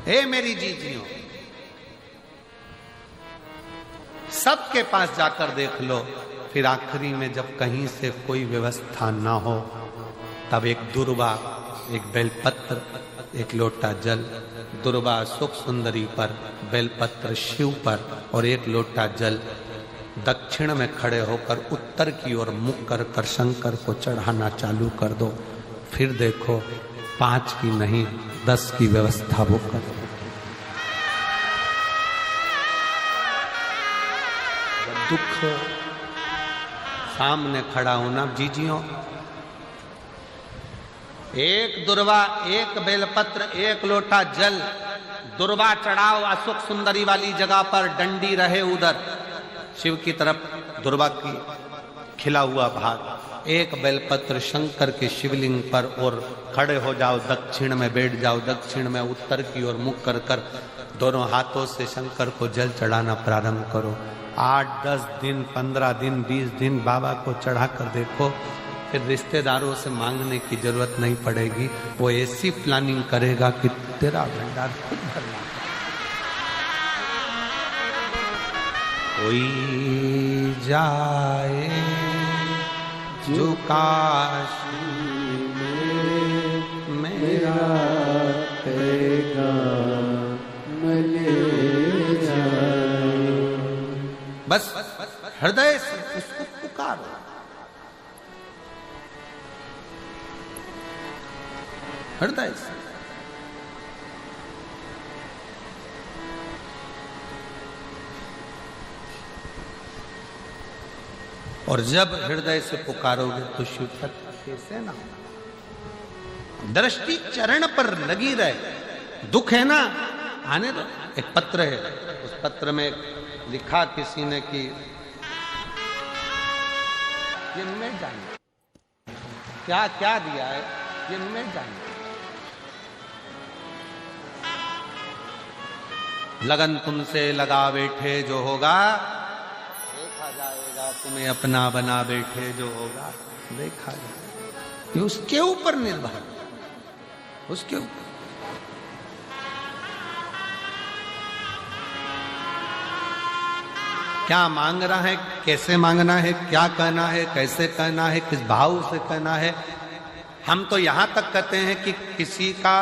हे मेरी जीजियों, सबके पास जाकर देख लो, फिर आखिरी में जब कहीं से कोई व्यवस्था ना हो, तब एक दुर्वा, एक बेलपत्र, एक लोटा जल, दुर्वा सुख सुंदरी पर, बेलपत्र शिव पर और एक लोटा जल दक्षिण में खड़े होकर उत्तर की ओर मुख कर कर शंकर को चढ़ाना चालू कर दो। फिर देखो 5 की नहीं 10 की व्यवस्था वो कर दो। दुख सामने खड़ा होना जीजियों, एक दुर्वा, एक बेलपत्र, एक लोटा जल, दुर्वा चढ़ाओ असुख सुंदरी वाली जगह पर, डंडी रहे उधर शिव की तरफ, दुर्वा की खिला हुआ भाग, एक बेलपत्र शंकर के शिवलिंग पर और खड़े हो जाओ, दक्षिण में बैठ जाओ, दक्षिण में उत्तर की ओर मुख कर कर दोनों हाथों से शंकर को जल चढ़ाना प्रारंभ करो। 8, 10 दिन, 15 दिन, 20 दिन बाबा को चढ़ा कर देखो, फिर रिश्तेदारों से मांगने की जरूरत नहीं पड़ेगी। वो ऐसी प्लानिंग करेगा कि तेरा भंडार खुद भरना। कोई जाए जो काशी में मेरा बस हृदय से उसको पुकारो। हृदय से और जब हृदय से पुकारोगे तो शिव तत्व कैसे ना हो। दृष्टि चरण पर लगी रहे। दुख है ना, आने दो। एक पत्र है, उस पत्र में लिखा किसी ने कि ये मैं जानू, क्या क्या दिया है ये मैं जानू। लगन तुमसे लगा बैठे जो होगा देखा जाएगा, तुम्हें अपना बना बैठे जो होगा देखा जाएगा। ये उसके ऊपर निर्भर, उसके ऊपर। क्या मांग रहा है, कैसे मांगना है, क्या कहना है, कैसे कहना है, किस भाव से कहना है। हम तो यहां तक कहते हैं कि किसी का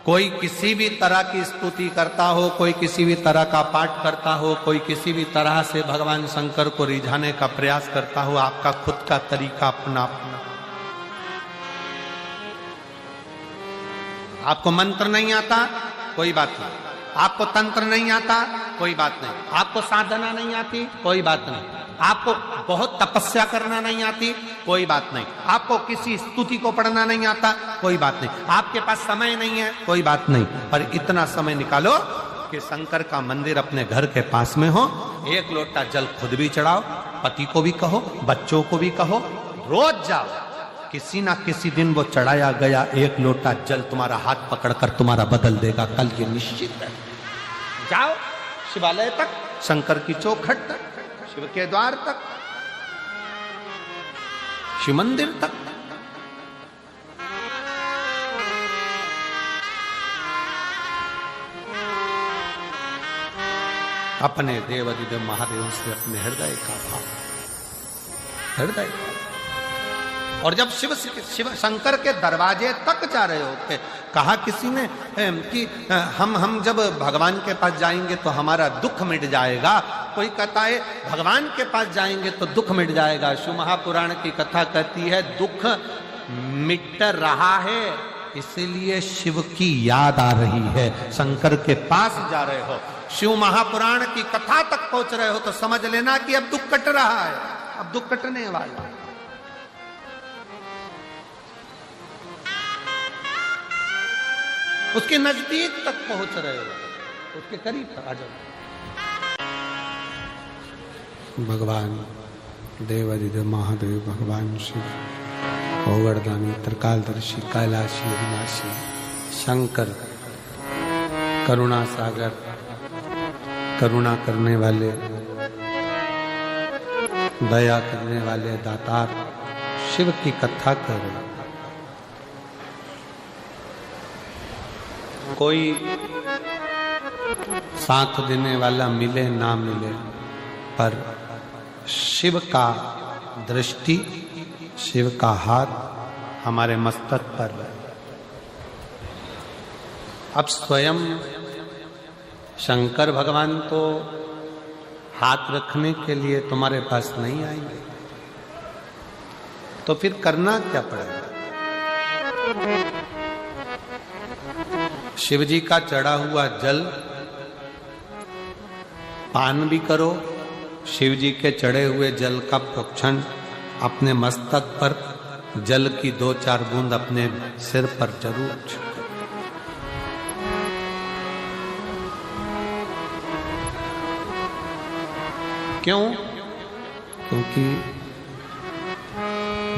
कोई किसी भी तरह की स्तुति करता हो, कोई किसी भी तरह का पाठ करता हो, कोई किसी भी तरह से भगवान शंकर को रिझाने का प्रयास करता हो, आपका खुद का तरीका अपना अपना। आपको मंत्र नहीं आता, कोई बात नहीं। आपको तंत्र नहीं आता, कोई बात नहीं। आपको साधना नहीं आती, कोई बात नहीं। आपको बहुत तपस्या करना नहीं आती, कोई बात नहीं। आपको किसी स्तुति को पढ़ना नहीं आता, कोई बात नहीं। आपके पास समय नहीं है, कोई बात नहीं। पर इतना समय निकालो कि शंकर का मंदिर अपने घर के पास में हो, एक लोटा जल खुद भी चढ़ाओ, पति को भी कहो, बच्चों को भी कहो, रोज जाओ। किसी ना किसी दिन वो चढ़ाया गया एक लोटा जल तुम्हारा हाथ पकड़कर तुम्हारा बदल देगा, कल ये निश्चित है। जाओ शिवालय तक, शंकर की चौखट तक, शिव के द्वार तक, शिव मंदिर तक। अपने देवादिदेव महादेव से अपने हृदय का भाव, हृदय का। और जब शिव शंकर के दरवाजे तक जा रहे होते, कहा किसी ने कि हम जब भगवान के पास जाएंगे तो हमारा दुख मिट जाएगा। कोई कहता है भगवान के पास जाएंगे तो दुख मिट जाएगा। शिव महापुराण की कथा कहती है दुख मिट रहा है, इसीलिए शिव की याद आ रही है। शंकर के पास जा रहे हो, शिव महापुराण की कथा तक पहुंच रहे हो तो समझ लेना कि अब दुख कट रहा है, अब दुख कटने वाला है। उसके नजदीक तक पहुंच रहे हो, उसके करीब आ जाओ। भगवान देवादिदेव महादेव, भगवान शिव, ओगरदानी, त्रिकालदर्शी, कैलाशी, विनाशी, शंकर, करुणा सागर, करुणा करने वाले, दया करने वाले दातार शिव की कथा करो। कोई साथ देने वाला मिले ना मिले, पर शिव का दृष्टि, शिव का हाथ हमारे मस्तक पर है। अब स्वयं शंकर भगवान तो हाथ रखने के लिए तुम्हारे पास नहीं आएंगे, तो फिर करना क्या पड़ेगा? शिव जी का चढ़ा हुआ जल पान भी करो, शिव जी के चढ़े हुए जल का प्रोक्षण अपने मस्तक पर, जल की 2-4 बूंद अपने सिर पर जरूर छिड़को। क्यों? क्योंकि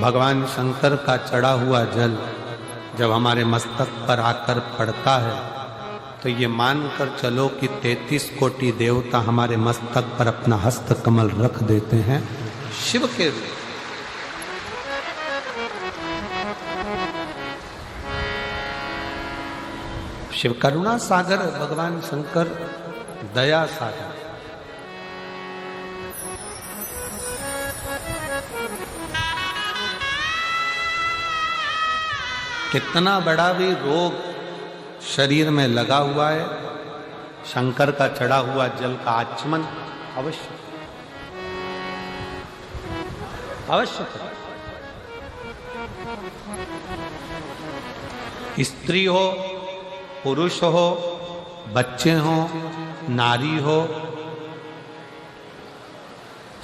भगवान शंकर का चढ़ा हुआ जल जब हमारे मस्तक पर आकर पड़ता है तो ये मानकर चलो कि 33 कोटि देवता हमारे मस्तक पर अपना हस्त कमल रख देते हैं शिव के रूप। शिव करुणा सागर, भगवान शंकर दया सागर। कितना बड़ा भी रोग शरीर में लगा हुआ है, शंकर का चढ़ा हुआ जल का आचमन अवश्य अवश्य। स्त्री हो, पुरुष हो, बच्चे हो, नारी हो,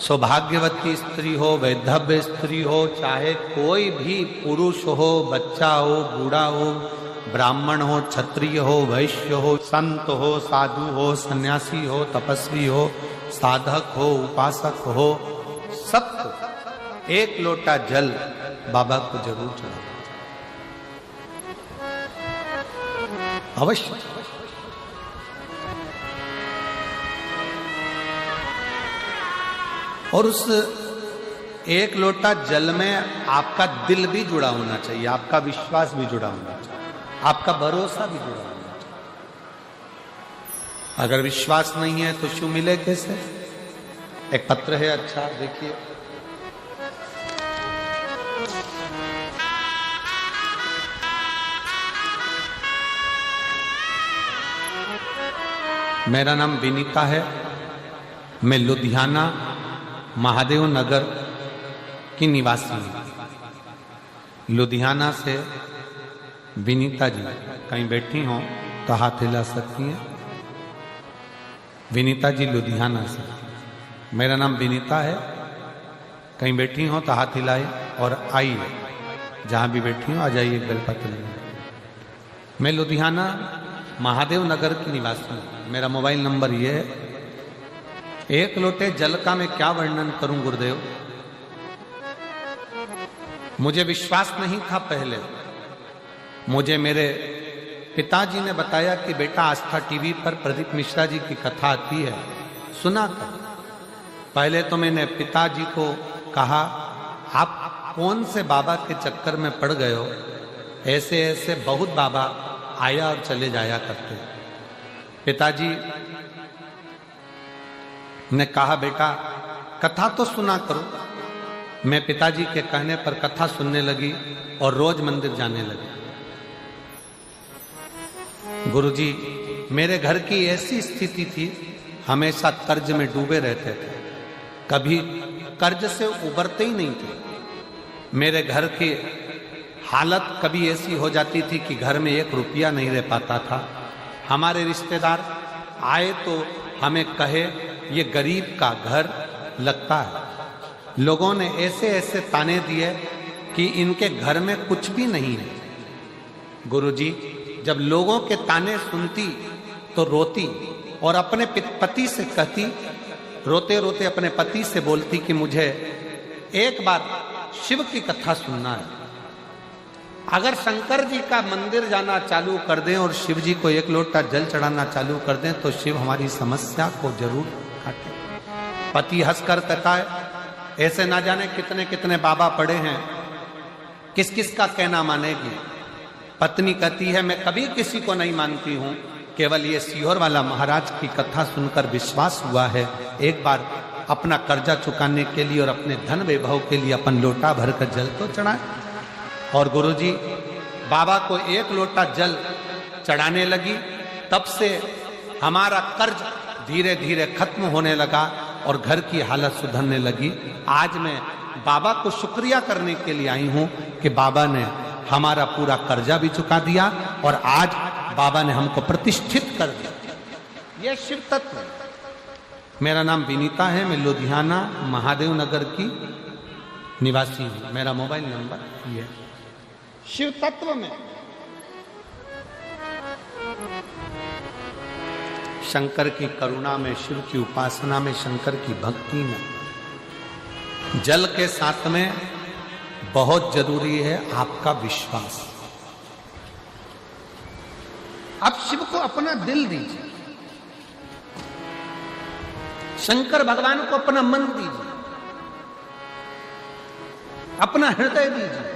सौभाग्यवती स्त्री हो, वैधव्य स्त्री हो, चाहे कोई भी पुरुष हो, बच्चा हो, बूढ़ा हो, ब्राह्मण हो, क्षत्रिय हो, वैश्य हो, संत हो, साधु हो, सन्यासी हो, तपस्वी हो, साधक हो, उपासक हो, सबको एक लोटा जल बाबा को जरूर चढ़ाना अवश्य। और उस एक लोटा जल में आपका दिल भी जुड़ा होना चाहिए, आपका विश्वास भी जुड़ा होना चाहिए, आपका भरोसा भी जुड़ा होना चाहिए। अगर विश्वास नहीं है तो शिव मिले कैसे? एक पत्र है, अच्छा देखिए। मेरा नाम विनीता है, मैं लुधियाना महादेव नगर की निवासी हूं। लुधियाना से विनीता जी कहीं बैठी हो तो हाथ हिला सकती हैं। विनीता जी लुधियाना से, मेरा नाम विनीता है, कहीं बैठी हो तो हाथ हिलाए और आइए, जहां भी बैठी हो आ जाइए बेलपत्र में। मैं लुधियाना महादेव नगर की निवासी हूं। मेरा मोबाइल नंबर ये है। एक लोटे जल का मैं क्या वर्णन करूं गुरुदेव, मुझे विश्वास नहीं था पहले। मुझे मेरे पिताजी ने बताया कि बेटा आस्था टीवी पर प्रदीप मिश्रा जी की कथा आती है, सुना कर। पहले तो मैंने पिताजी को कहा, आप कौन से बाबा के चक्कर में पड़ गए हो? ऐसे ऐसे बहुत बाबा आया और चले जाया करते। पिताजी ने कहा, बेटा कथा तो सुना करो। मैं पिताजी के कहने पर कथा सुनने लगी और रोज मंदिर जाने लगी। गुरुजी, मेरे घर की ऐसी स्थिति थी, हमेशा कर्ज में डूबे रहते थे, कभी कर्ज से उबरते ही नहीं थे। मेरे घर की हालत कभी ऐसी हो जाती थी कि घर में 1 रुपया नहीं रह पाता था। हमारे रिश्तेदार आए तो हमें कहे ये गरीब का घर लगता है। लोगों ने ऐसे ऐसे ताने दिए कि इनके घर में कुछ भी नहीं है। गुरुजी, जब लोगों के ताने सुनती तो रोती और अपने पति से कहती, रोते रोते अपने पति से बोलती कि मुझे एक बार शिव की कथा सुनना है। अगर शंकर जी का मंदिर जाना चालू कर दें और शिव जी को 1 लोटा जल चढ़ाना चालू कर दें तो शिव हमारी समस्या को जरूर काटे। पति हंसकर कहता है, ऐसे ना जाने कितने कितने बाबा पड़े हैं, किस किस का कहना मानेगी। पत्नी कहती है मैं कभी किसी को नहीं मानती हूं, केवल ये सीहोर वाला महाराज की कथा सुनकर विश्वास हुआ है। एक बार अपना कर्जा चुकाने के लिए और अपने धन वैभव के लिए अपन लोटा भरकर जल तो चढ़ाए। और गुरुजी बाबा को एक लोटा जल चढ़ाने लगी, तब से हमारा कर्ज धीरे धीरे खत्म होने लगा और घर की हालत सुधरने लगी। आज मैं बाबा को शुक्रिया करने के लिए आई हूं कि बाबा ने हमारा पूरा कर्जा भी चुका दिया और आज बाबा ने हमको प्रतिष्ठित कर दिया। यह शिव तत्व है। मेरा नाम विनीता है, मैं लुधियाना महादेव नगर की निवासी हूं। मेरा मोबाइल नंबर ये शिव तत्व में शंकर की करुणा में, शिव की उपासना में, शंकर की भक्ति में, जल के साथ में बहुत जरूरी है आपका विश्वास। आप शिव को अपना दिल दीजिए, शंकर भगवान को अपना मन दीजिए, अपना हृदय दीजिए।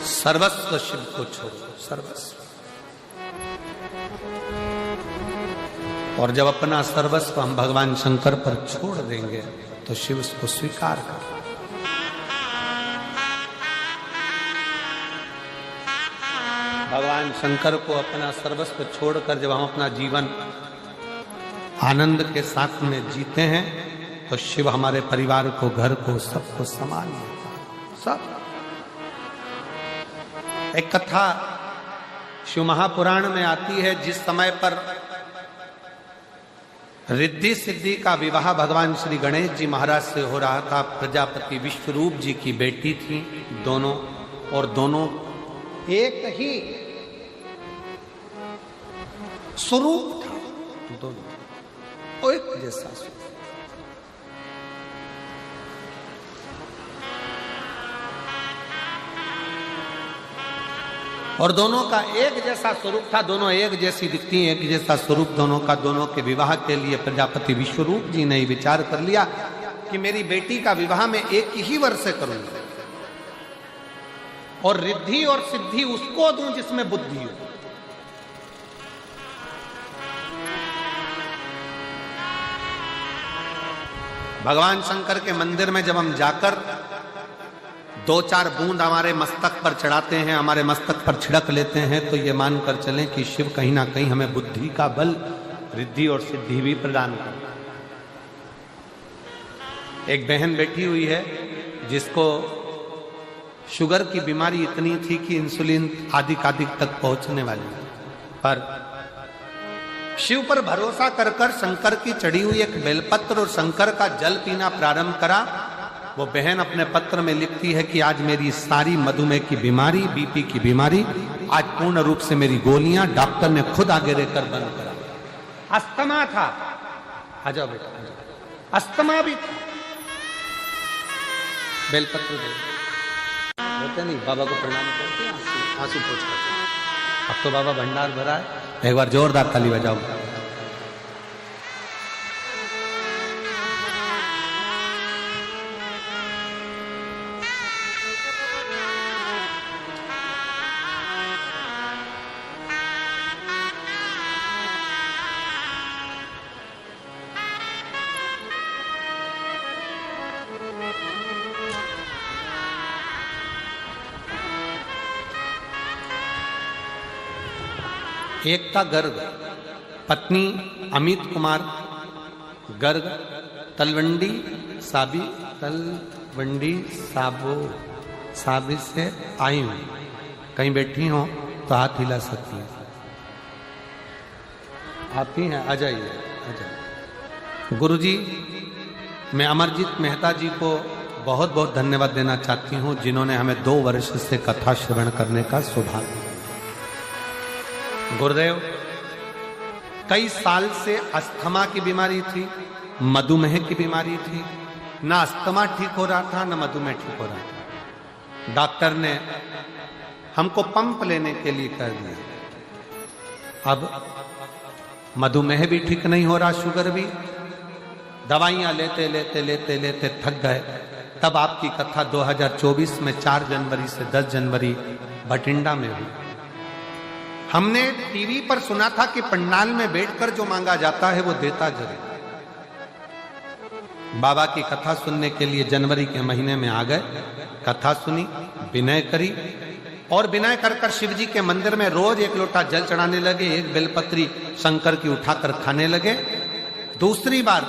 सर्वस्व शिव को छोड़ो, सर्वस्व। और जब अपना सर्वस्व हम भगवान शंकर पर छोड़ देंगे तो शिव उसको स्वीकार कर। भगवान शंकर को अपना सर्वस्व छोड़कर जब हम अपना जीवन आनंद के साथ में जीते हैं तो शिव हमारे परिवार को, घर को, सबको संभाल लेता है। सब एक कथा शिव महापुराण में आती है, जिस समय पर रिद्धि सिद्धि का विवाह भगवान श्री गणेश जी महाराज से हो रहा था। प्रजापति विश्वरूप जी की बेटी थी दोनों, और दोनों एक ही स्वरूप था, दोनों एक जैसा स्वरूप। और दोनों का एक जैसा स्वरूप था, दोनों एक जैसी दिखती, एक जैसा स्वरूप दोनों का। दोनों के विवाह के लिए प्रजापति विश्वरूप जी ने विचार कर लिया कि मेरी बेटी का विवाह मैं एक ही वर्ष से करूंगा और रिद्धि और सिद्धि उसको दूं जिसमें बुद्धि हो। भगवान शंकर के मंदिर में जब हम जाकर 2-4 बूंद हमारे मस्तक पर चढ़ाते हैं, हमारे मस्तक पर छिड़क लेते हैं, तो ये मानकर चलें कि शिव कहीं ना कहीं हमें बुद्धि का बल, रिद्धि और सिद्धि भी प्रदान करता है। एक बहन बैठी हुई है जिसको शुगर की बीमारी इतनी थी कि इंसुलिन आदिक तक पहुंचने वाली, पर शिव पर भरोसा कर कर शंकर की चढ़ी हुई एक बेलपत्र और शंकर का जल पीना प्रारंभ करा। वो बहन अपने पत्र में लिखती है कि आज मेरी सारी मधुमेह की बीमारी, बीपी की बीमारी, आज पूर्ण रूप से मेरी गोलियां डॉक्टर ने खुद आगे रहकर बंद करा। अस्थमा था, आ जाओ बेटा, अस्थमा भी था। बेलपत्र दे होते नहीं, बाबा को प्रणाम करते हैं, आंसू पोंछ करते। अब तो बाबा भंडार भरा है, एक बार जोरदार ताली बजाओ। एकता गर्ग, पत्नी अमित कुमार गर्ग, तलवंडी साबी से आई हूं। कहीं बैठी हो तो हाथ हिला सकती हैं। आप ही हैं, आ जाइए, आ जाइए। गुरुजी, मैं अमरजीत मेहता जी को बहुत बहुत धन्यवाद देना चाहती हूं, जिन्होंने हमें 2 वर्ष से कथा श्रवण करने का सौभाग्य दिया। गुरुदेव, कई साल से अस्थमा की बीमारी थी, मधुमेह की बीमारी थी। ना अस्थमा ठीक हो रहा था, ना मधुमेह ठीक हो रहा था। डॉक्टर ने हमको पंप लेने के लिए कह दिया। अब मधुमेह भी ठीक नहीं हो रहा, शुगर भी, दवाइयां लेते लेते लेते लेते थक गए। तब आपकी कथा 2024 में 4 जनवरी से 10 जनवरी बठिंडा में हुई। हमने टीवी पर सुना था कि पंडाल में बैठकर जो मांगा जाता है वो देता जरूर। बाबा की कथा सुनने के लिए जनवरी के महीने में आ गए, कथा सुनी, विनय करी और विनय कर कर शिव जी के मंदिर में रोज 1 लोटा जल चढ़ाने लगे, 1 बेलपत्री शंकर की उठाकर खाने लगे। दूसरी बार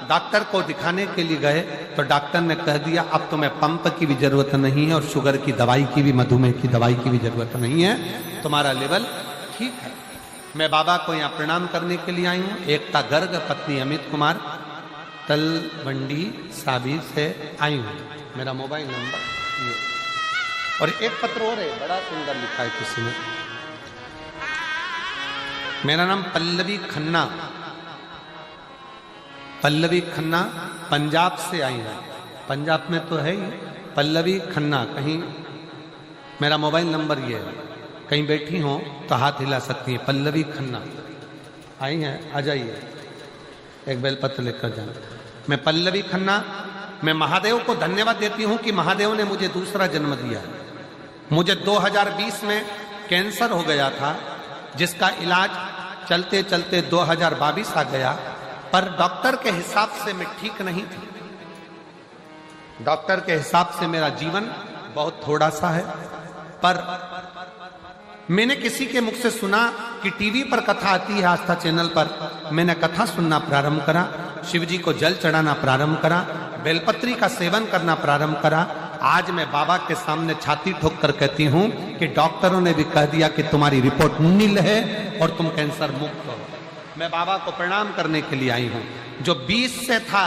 डॉक्टर को दिखाने के लिए गए तो डॉक्टर ने कह दिया अब तुम्हें पंप की भी जरूरत नहीं है और शुगर की दवाई की भी, मधुमेह की दवाई की भी जरूरत नहीं है, तुम्हारा लेवल ठीक है। मैं बाबा को यहाँ प्रणाम करने के लिए आई हूँ। एकता गर्ग, पत्नी अमित कुमार, तलवंडी साबिर से आई हूँ। मेरा मोबाइल नंबर ये, और एक पत्र और है, बड़ा सुंदर लिखा है किसी ने। मेरा नाम पल्लवी खन्ना, पल्लवी खन्ना पंजाब से आई है। पंजाब में तो है ही पल्लवी खन्ना। कहीं मेरा मोबाइल नंबर ये है, कहीं बैठी हो तो हाथ हिला सकती है। पल्लवी खन्ना आई हैं, आ जाइए, एक बेलपत्र लेकर जाना। मैं पल्लवी खन्ना, मैं महादेव को धन्यवाद देती हूं कि महादेव ने मुझे दूसरा जन्म दिया। मुझे 2020 में कैंसर हो गया था, जिसका इलाज चलते चलते 2022 आ गया, पर डॉक्टर के हिसाब से मैं ठीक नहीं थी। डॉक्टर के हिसाब से मेरा जीवन बहुत थोड़ा सा है, पर मैंने किसी के मुख से सुना कि टीवी पर कथा आती है आस्था चैनल पर। मैंने कथा सुनना प्रारंभ करा, शिव जी को जल चढ़ाना प्रारंभ करा, बेलपत्री का सेवन करना प्रारंभ करा। आज मैं बाबा के सामने छाती ठोक कर कहती हूं कि डॉक्टरों ने भी कह दिया कि तुम्हारी रिपोर्ट नील है और तुम कैंसर मुक्त हो। मैं बाबा को प्रणाम करने के लिए आई हूं। जो 20 से था,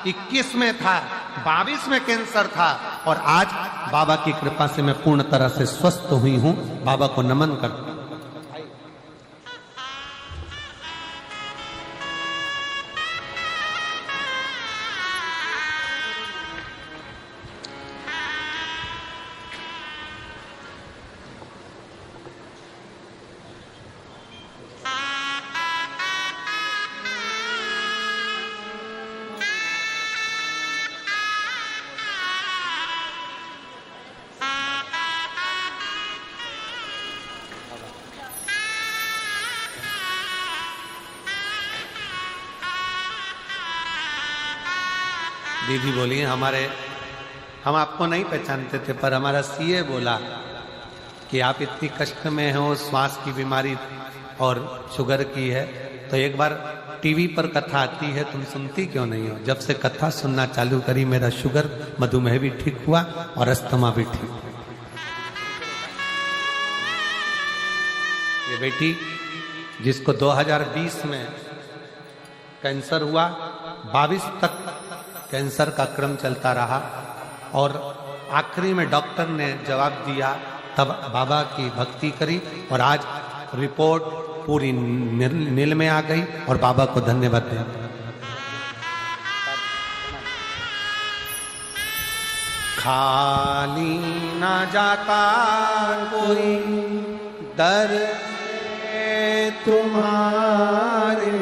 21 में था, 22 में कैंसर था, और आज बाबा की कृपा से मैं पूर्ण तरह से स्वस्थ हुई हूं। बाबा को नमन करता हूं। दीदी बोली हम आपको नहीं पहचानते थे, पर हमारा सीए बोला कि आप इतनी कष्ट में हो, श्वास की बीमारी और शुगर की है, तो एक बार टीवी पर कथा आती है, तुम सुनती क्यों नहीं हो? जब से कथा सुनना चालू करी, मेरा शुगर, मधुमेह भी ठीक हुआ और अस्थमा भी ठीक हुआ। ये बेटी जिसको 2020 में कैंसर हुआ, 22 तक कैंसर का क्रम चलता रहा, और आखिरी में डॉक्टर ने जवाब दिया, तब बाबा की भक्ति करी और आज रिपोर्ट पूरी नील में आ गई और बाबा को धन्यवाद दें। खाली ना जाता कोई दर तुम्हारे,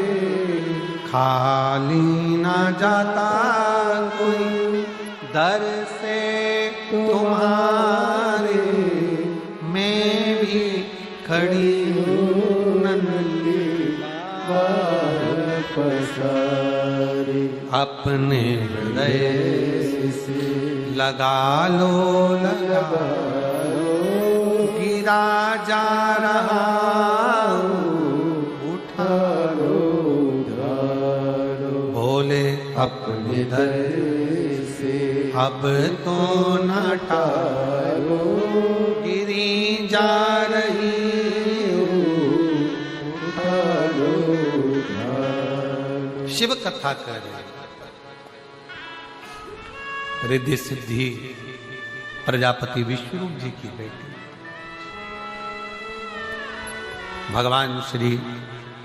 खाली ना जाता कोई दर से तुम्हारे, मैं भी खड़ी हूँ नन्ही पसारे, अपने हृदय से लगा लो, गिरा जा रहा उठा लो, बोले अपने दर से अब तो न टालो, गिरी जा रही उठा लो। शिव कथा कर रहे, रिद्धि सिद्धि प्रजापति विष्णु जी की बेटी, भगवान श्री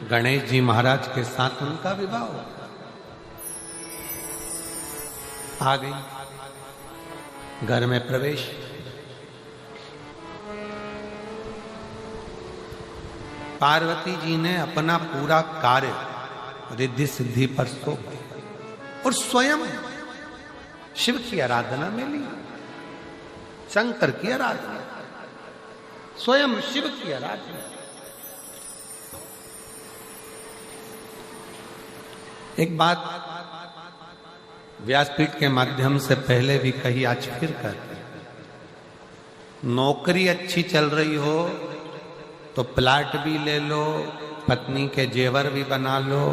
गणेश जी महाराज के साथ उनका विवाह हुआ। आ गई घर में प्रवेश, पार्वती जी ने अपना पूरा कार्य रिद्धि सिद्धि पर सौंप दिया। और स्वयं शिव की आराधना में ली, शंकर की आराधना, स्वयं शिव की आराधना। एक बात व्यासपीठ के माध्यम से पहले भी कही, आज फिर कहते हैं, नौकरी अच्छी चल रही हो तो प्लाट भी ले लो, पत्नी के जेवर भी बना लो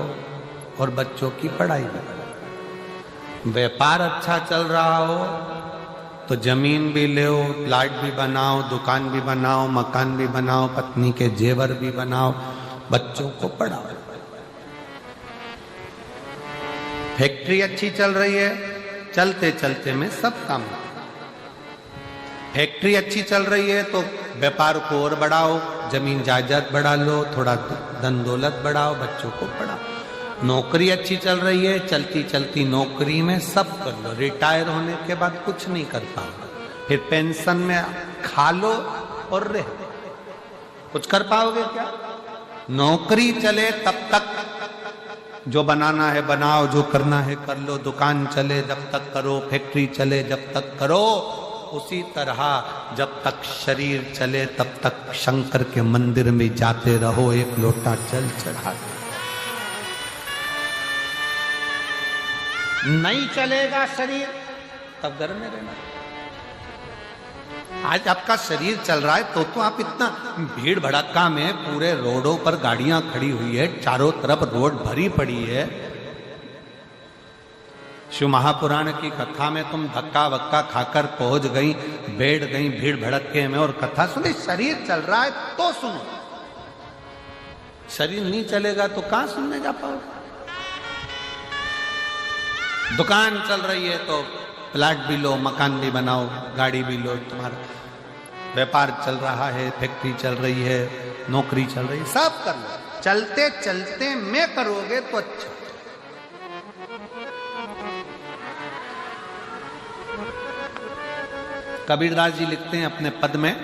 और बच्चों की पढ़ाई भी करो। व्यापार अच्छा चल रहा हो तो जमीन भी लो, प्लाट भी बनाओ, दुकान भी बनाओ, मकान भी बनाओ, पत्नी के जेवर भी बनाओ, बच्चों को पढ़ाओ। फैक्ट्री अच्छी चल रही है, चलते चलते में सब काम। फैक्ट्री अच्छी चल रही है तो व्यापार को और बढ़ाओ, जमीन जायदाद बढ़ा लो, थोड़ा धन दौलत बढ़ाओ, बच्चों को पढ़ाओ। नौकरी अच्छी चल रही है, चलती चलती नौकरी में सब कर लो, रिटायर होने के बाद कुछ नहीं कर पाओगे, फिर पेंशन में खा लो और रह, कुछ कर पाओगे क्या? नौकरी चले तब तक जो बनाना है बनाओ, जो करना है कर लो, दुकान चले जब तक करो, फैक्ट्री चले जब तक करो। उसी तरह जब तक शरीर चले तब तक शंकर के मंदिर में जाते रहो, एक लोटा जल चढ़ा दो। नहीं चलेगा शरीर तब घर में रहना। आज आपका शरीर चल रहा है तो आप इतना भीड़ भड़क्का में पूरे रोडों पर गाड़ियां खड़ी हुई है, चारों तरफ रोड भरी पड़ी है। शिव महापुराण की कथा में तुम धक्का वक्का खाकर पहुंच गई, बैठ गई भीड़ भड़क्के में और कथा सुनी। शरीर चल रहा है तो सुनो, शरीर नहीं चलेगा तो कहां सुनने जा पाओगे? दुकान चल रही है तो प्लाट भी लो, मकान भी बनाओ, गाड़ी भी लो, तुम्हारा व्यापार चल रहा है, फैक्ट्री चल रही है, नौकरी चल रही है, सब कर लो। चलते चलते में करोगे तो अच्छा। कबीरदास जी लिखते हैं अपने पद में,